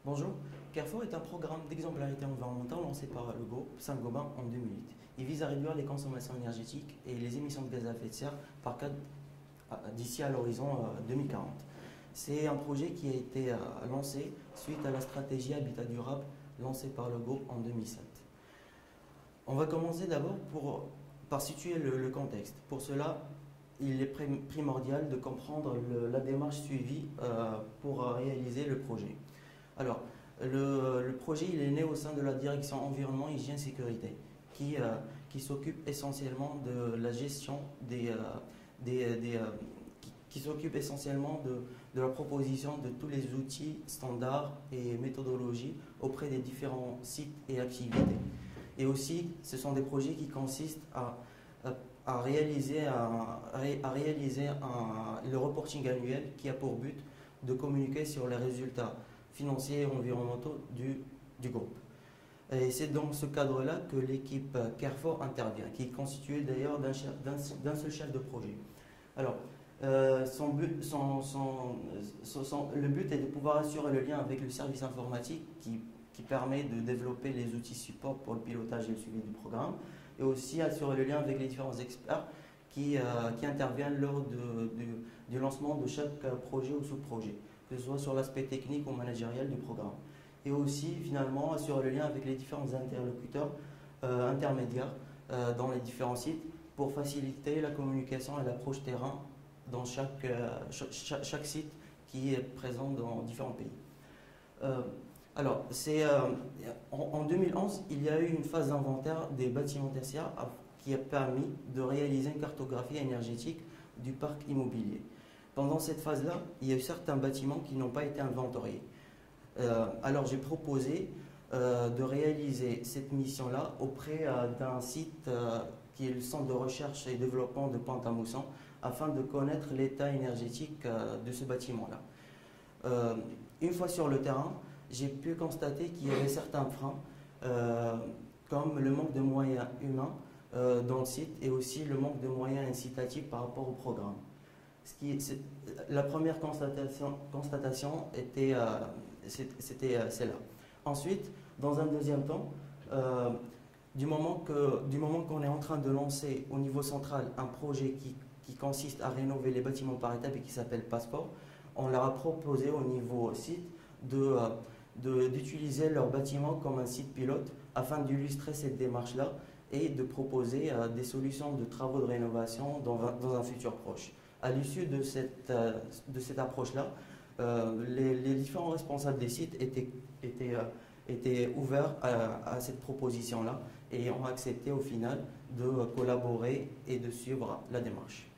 Bonjour, Carrefour est un programme d'exemplarité environnementale lancé par le groupe Saint-Gobain en 2008. Il vise à réduire les consommations énergétiques et les émissions de gaz à effet de serre par cadre d'ici à l'horizon 2040. C'est un projet qui a été lancé suite à la stratégie Habitat durable lancée par le groupe en 2007. On va commencer d'abord par situer le contexte. Pour cela, il est primordial de comprendre la démarche suivie pour réaliser le projet. Alors, le projet il est né au sein de la direction environnement, hygiène, sécurité, qui s'occupe essentiellement de la gestion qui s'occupe essentiellement de la proposition de tous les outils, standards et méthodologies auprès des différents sites et activités. Et aussi, ce sont des projets qui consistent à réaliser le reporting annuel qui a pour but de communiquer sur les résultats financiers et environnementaux du groupe. Et c'est dans ce cadre-là que l'équipe Carrefour intervient, qui est constituée d'ailleurs d'un seul chef de projet. Alors, le but est de pouvoir assurer le lien avec le service informatique qui permet de développer les outils support pour le pilotage et le suivi du programme, et aussi assurer le lien avec les différents experts qui interviennent lors du lancement de chaque projet ou sous-projet, que ce soit sur l'aspect technique ou managérial du programme. Et aussi, finalement, assurer le lien avec les différents interlocuteurs intermédiaires dans les différents sites pour faciliter la communication et l'approche terrain dans chaque site qui est présent dans différents pays. Alors, en 2011, il y a eu une phase d'inventaire des bâtiments tertiaires qui a permis de réaliser une cartographie énergétique du parc immobilier. Pendant cette phase-là, il y a eu certains bâtiments qui n'ont pas été inventoriés. Alors, j'ai proposé de réaliser cette mission-là auprès d'un site qui est le Centre de recherche et développement de Pont-à-Mousson, afin de connaître l'état énergétique de ce bâtiment-là. Une fois sur le terrain, j'ai pu constater qu'il y avait certains freins, comme le manque de moyens humains dans le site et aussi le manque de moyens incitatifs par rapport au programme. La première constatation était celle-là. Ensuite, dans un deuxième temps, du moment qu'on est en train de lancer au niveau central un projet qui consiste à rénover les bâtiments par étapes et qui s'appelle Passeport, on leur a proposé au niveau site d'utiliser leur bâtiment comme un site pilote afin d'illustrer cette démarche-là et de proposer des solutions de travaux de rénovation dans un futur proche. À l'issue de cette approche-là, les différents responsables des sites étaient ouverts à cette proposition-là et ont accepté au final de collaborer et de suivre la démarche.